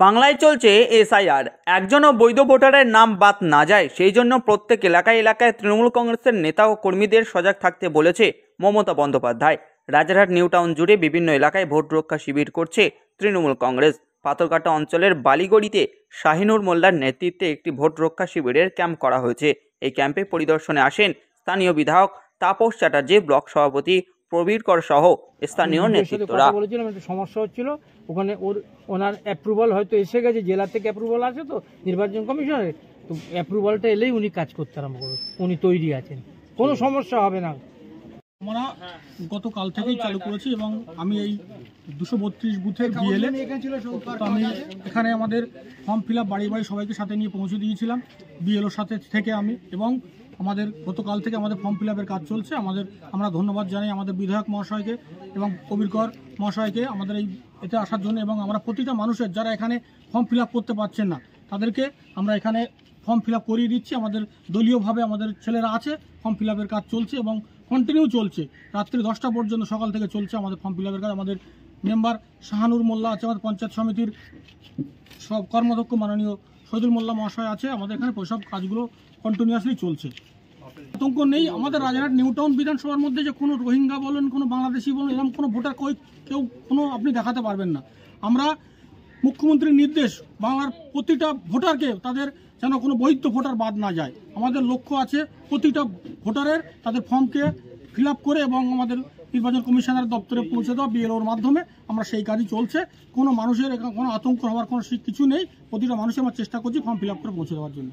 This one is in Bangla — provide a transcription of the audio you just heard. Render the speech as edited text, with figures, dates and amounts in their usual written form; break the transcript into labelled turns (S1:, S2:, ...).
S1: বাংলায় চলছে এসআইআর। একজনও বৈধ ভোটারের নাম বাদ না যায়, সেই জন্য প্রত্যেক এলাকায় এলাকায় তৃণমূল কংগ্রেসের নেতা ও কর্মীদের সজাগ থাকতে বলেছে মমতা বন্দ্যোপাধ্যায়। রাজারহাট নিউ টাউন জুড়ে বিভিন্ন এলাকায় ভোট রক্ষা শিবির করছে তৃণমূল কংগ্রেস। পাথরঘাটা অঞ্চলের বালিগড়িতে শাহিনুর মোল্লার নেতৃত্বে একটি ভোট রক্ষা শিবিরের ক্যাম্প করা হয়েছে। এই ক্যাম্পে পরিদর্শনে আসেন স্থানীয় বিধায়ক তাপস চ্যাটার্জি, ব্লক সভাপতি প্রবীর কর সহ স্থানীয় নেতৃত্বরা।
S2: বলেছিলাম একটা সমস্যা হচ্ছিল ওখানে, ওনার অ্যাপ্রুভাল হয়তো এসে গেছে, জেলা থেকে অ্যাপ্রুভাল আছে তো নির্বাচন কমিশনের, তো অ্যাপ্রুভালটা এলেই উনি কাজ করতে আরম্ভ করবেন। উনি তৈরি আছেন, কোনো সমস্যা হবে না।
S3: আমরা গতকাল থেকেই চালু করেছি এবং আমি এই 232 বুথের বিএলএ, তো আমি এখানে আমাদের ফর্ম ফিল আপ বাড়ি বাড়ি সবাইকে সাথে নিয়ে পৌঁছে দিয়েছিলাম বিএলওর সাথে থেকে আমি, এবং আমাদের গতকাল থেকে আমাদের ফর্ম ফিল আপের কাজ চলছে। আমরা ধন্যবাদ জানাই আমাদের বিধায়ক মহাশয়কে এবং কবির কর মহাশয়কে আমাদের এতে আসার জন্য, এবং আমরা প্রতিটা মানুষের যারা এখানে ফর্ম ফিল আপ করতে পারছেন না তাদেরকে আমরা এখানে ফর্ম ফিল আপ করিয়ে দিচ্ছি। আমাদের দলীয়ভাবে আমাদের ছেলেরা আছে, ফর্ম ফিল আপের কাজ চলছে এবং কন্টিনিউ চলছে, রাত্রি 10টা পর্যন্ত সকাল থেকে চলছে আমাদের ফর্ম ফিল আপের কাজ। আমাদের মেম্বার শাহানুর মোল্লা আছে, আমাদের পঞ্চায়েত সমিতির সব কর্মাধ্যক্ষ মাননীয় শহীদুল মোল্লা মহাশয় আছে, আমাদের এখানে সব কাজগুলো কন্টিনিউয়াসলি চলছে। আতঙ্ক নেই। আমাদের রাজারহাট নিউ টাউন বিধানসভার মধ্যে যে কোনো রোহিঙ্গা বলেন, কোনো বাংলাদেশি বলেন, এরকম কোনো ভোটার কেউ কোনো আপনি দেখাতে পারবেন না। আমরা মুখ্যমন্ত্রীর নির্দেশ, বাংলার প্রতিটা ভোটারকে তাদের যেন কোনো বৈধ ভোটার বাদ না যায়। আমাদের লক্ষ্য আছে প্রতিটা ভোটারের তাদের ফর্মকে ফিল আপ করে এবং আমাদের নির্বাচন কমিশনার দপ্তরে পৌঁছে দেওয়া বিএলওর মাধ্যমে আমরা সেই কাজই চলছে। কোনো মানুষের কোনো আতঙ্ক হওয়ার কোনো কিছু নেই। প্রতিটা মানুষের আমরা চেষ্টা করছি ফর্ম ফিল আপ করে পৌঁছে দেওয়ার জন্য।